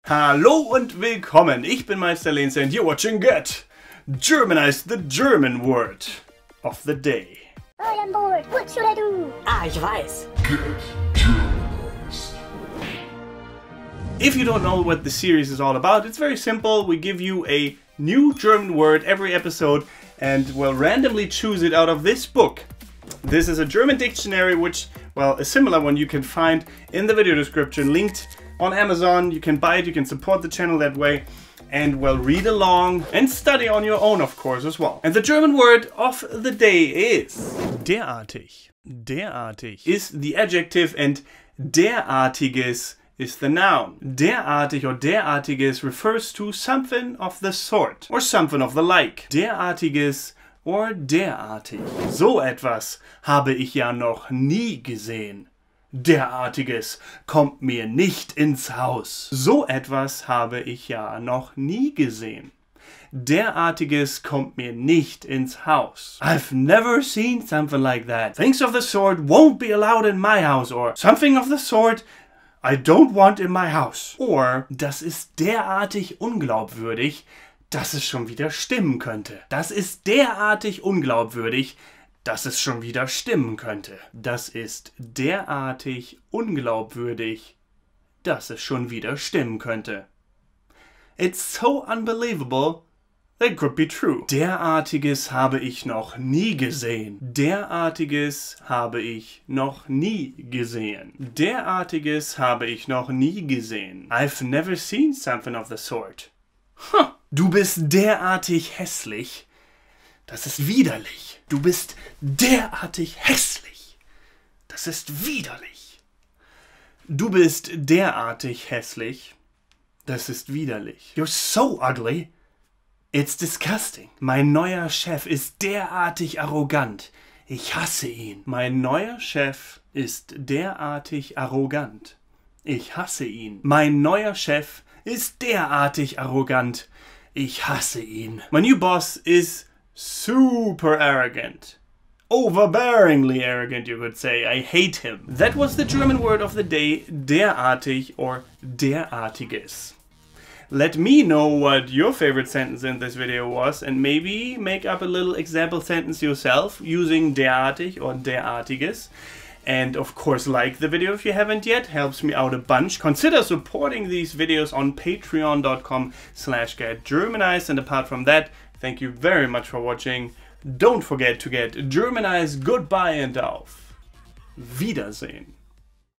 Hallo und willkommen, ich bin Meister Lenz and you're watching Get Germanized, the German word of the day. I am bored, what should I do? Ah, ich weiß. Get Germanized. If you don't know what the series is all about, it's very simple. We give you a new German word every episode and we'll randomly choose it out of this book. This is a German dictionary, which, well, a similar one you can find in the video description, linked on Amazon. You can buy it, you can support the channel that way, and well, read along and study on your own, of course, as well. And the German word of the day is derartig. Derartig is the adjective and derartiges is the noun. Derartig or derartiges refers to something of the sort or something of the like. Derartiges or derartig. So etwas habe ich ja noch nie gesehen. Derartiges kommt mir nicht ins Haus. So etwas habe ich ja noch nie gesehen. Derartiges kommt mir nicht ins Haus. I've never seen something like that. Things of the sort won't be allowed in my house, or something of the sort I don't want in my house. Or das ist derartig unglaubwürdig, dass es schon wieder stimmen könnte. Das ist derartig unglaubwürdig, dass es schon wieder stimmen könnte. Das ist derartig unglaubwürdig, dass es schon wieder stimmen könnte. It's so unbelievable that could be true. Derartiges habe ich noch nie gesehen. Derartiges habe ich noch nie gesehen. Derartiges habe ich noch nie gesehen. I've never seen something of the sort. Huh. Du bist derartig hässlich. Das ist widerlich. Du bist derartig hässlich. Das ist widerlich. Du bist derartig hässlich. Das ist widerlich. You're so ugly. It's disgusting. Mein neuer Chef ist derartig arrogant. Ich hasse ihn. Mein neuer Chef ist derartig arrogant. Ich hasse ihn. Mein neuer Chef ist derartig arrogant. Ich hasse ihn. My new boss is super arrogant. Overbearingly arrogant, you could say. I hate him. That was the German word of the day, derartig or derartiges. Let me know what your favorite sentence in this video was and maybe make up a little example sentence yourself using derartig or derartiges. And of course, like the video if you haven't yet, helps me out a bunch. Consider supporting these videos on patreon.com/getgermanized. And apart from that, thank you very much for watching. Don't forget to get Germanized. Goodbye and auf Wiedersehen.